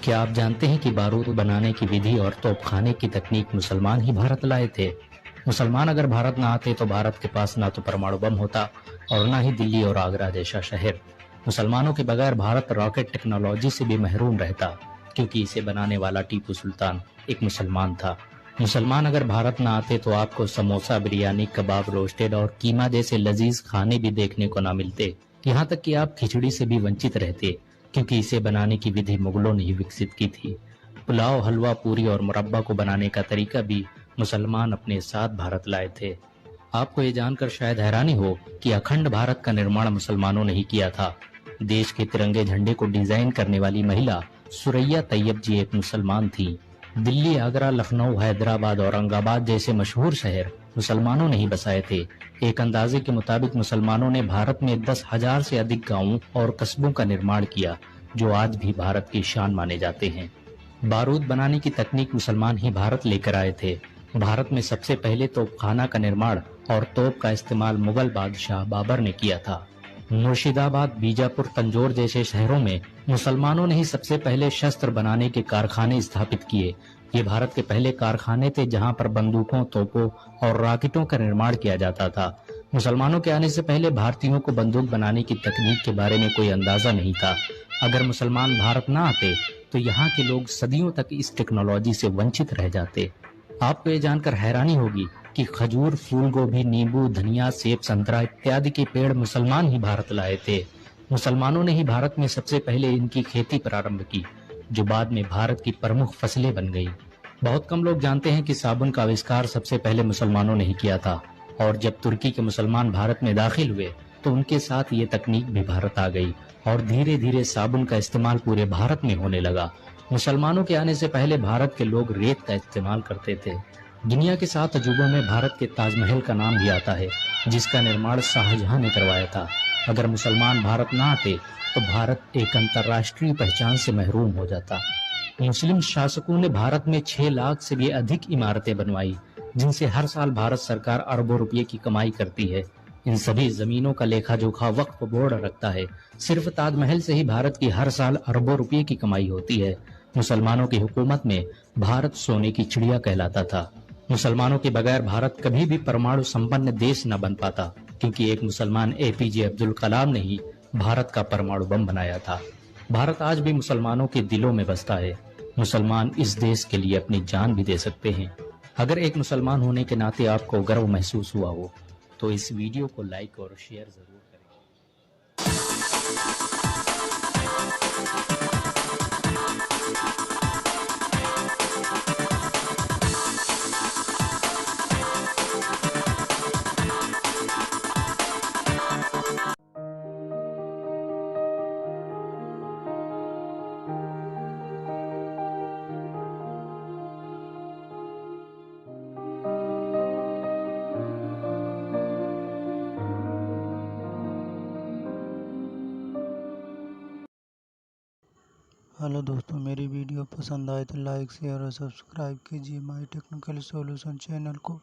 क्या आप जानते हैं कि बारूद बनाने की विधि और तोपखाने की तकनीक मुसलमान ही भारत लाए थे? मुसलमान अगर भारत ना आते तो भारत के पास ना तो परमाणु बम होता और ना ही दिल्ली और आगरा जैसा शहर। मुसलमानों के बगैर भारत रॉकेट टेक्नोलॉजी से भी महरूम रहता, क्योंकि इसे बनाने वाला टीपू सुल्तान एक मुसलमान था। मुसलमान अगर भारत ना आते तो आपको समोसा, बिरयानी, कबाब, रोस्टेड और कीमा जैसे लजीज खाने भी देखने को ना मिलते। यहाँ तक कि आप खिचड़ी से भी वंचित रहते, क्योंकि इसे बनाने की विधि मुगलों ने ही विकसित की थी। पुलाव, हलवा, पूरी और मुरब्बा को बनाने का तरीका भी मुसलमान अपने साथ भारत लाए थे। आपको ये जानकर शायद हैरानी हो कि अखंड भारत का निर्माण मुसलमानों ने ही किया था। देश के तिरंगे झंडे को डिजाइन करने वाली महिला सुरैया तैयब जी एक मुसलमान थी। दिल्ली, आगरा, लखनऊ, हैदराबाद, औरंगाबाद जैसे मशहूर शहर मुसलमानों ने ही बसाए थे। एक अंदाजे के मुताबिक मुसलमानों ने भारत में 10,000 से अधिक गांवों और कस्बों का निर्माण किया, जो आज भी भारत की शान माने जाते हैं। बारूद बनाने की तकनीक मुसलमान ही भारत लेकर आए थे। भारत में सबसे पहले तोपखाना का निर्माण और तोप का इस्तेमाल मुगल बादशाह बाबर ने किया था। मुर्शिदाबाद, बीजापुर, तंजौर जैसे शहरों में मुसलमानों ने ही सबसे पहले शस्त्र बनाने के कारखाने स्थापित किए। ये भारत के पहले कारखाने थे जहां पर बंदूकों, तोपों और रॉकेटों का निर्माण किया जाता था। मुसलमानों के आने से पहले भारतीयों को बंदूक बनाने की तकनीक के बारे में कोई अंदाजा नहीं था। अगर मुसलमान भारत न आते तो यहाँ के लोग सदियों तक इस टेक्नोलॉजी से वंचित रह जाते। आपको ये जानकर हैरानी होगी कि खजूर, फूल गोभी, नींबू, धनिया, सेब, संतरा इत्यादि के पेड़ मुसलमान ही भारत लाए थे। मुसलमानों ने ही भारत में सबसे पहले इनकी खेती प्रारंभ की, जो बाद में भारत की प्रमुख फसलें बन गई। बहुत कम लोग जानते हैं कि साबुन का आविष्कार सबसे पहले मुसलमानों ने ही किया था, और जब तुर्की के मुसलमान भारत में दाखिल हुए तो उनके साथ ये तकनीक भी भारत आ गई और धीरे धीरे साबुन का इस्तेमाल पूरे भारत में होने लगा। मुसलमानों के आने से पहले भारत के लोग रेत का इस्तेमाल करते थे। दुनिया के 7 अजूबों में भारत के ताजमहल का नाम भी आता है, जिसका निर्माण शाहजहां ने करवाया था। अगर मुसलमान भारत न आते तो भारत एक अंतर्राष्ट्रीय पहचान से महरूम हो जाता। मुस्लिम शासकों ने भारत में 6 लाख से भी अधिक इमारतें बनवाई, जिनसे हर साल भारत सरकार अरबों रुपये की कमाई करती है। इन सभी जमीनों का लेखा जोखा वक्फ बोर्ड रखता है। सिर्फ ताजमहल से ही भारत की हर साल अरबों रुपये की कमाई होती है। मुसलमानों की हुकूमत में भारत सोने की चिड़िया कहलाता था। मुसलमानों के बगैर भारत कभी भी परमाणु संपन्न देश न बन पाता, क्योंकि एक मुसलमान एपीजे अब्दुल कलाम ने ही भारत का परमाणु बम बनाया था। भारत आज भी मुसलमानों के दिलों में बसता है। मुसलमान इस देश के लिए अपनी जान भी दे सकते हैं। अगर एक मुसलमान होने के नाते आपको गर्व महसूस हुआ हो तो इस वीडियो को लाइक और शेयर जरूर करें। हेलो दोस्तों, मेरी वीडियो पसंद आए तो लाइक, शेयर और सब्सक्राइब कीजिए माई टेक्निकल सॉल्यूशन चैनल को।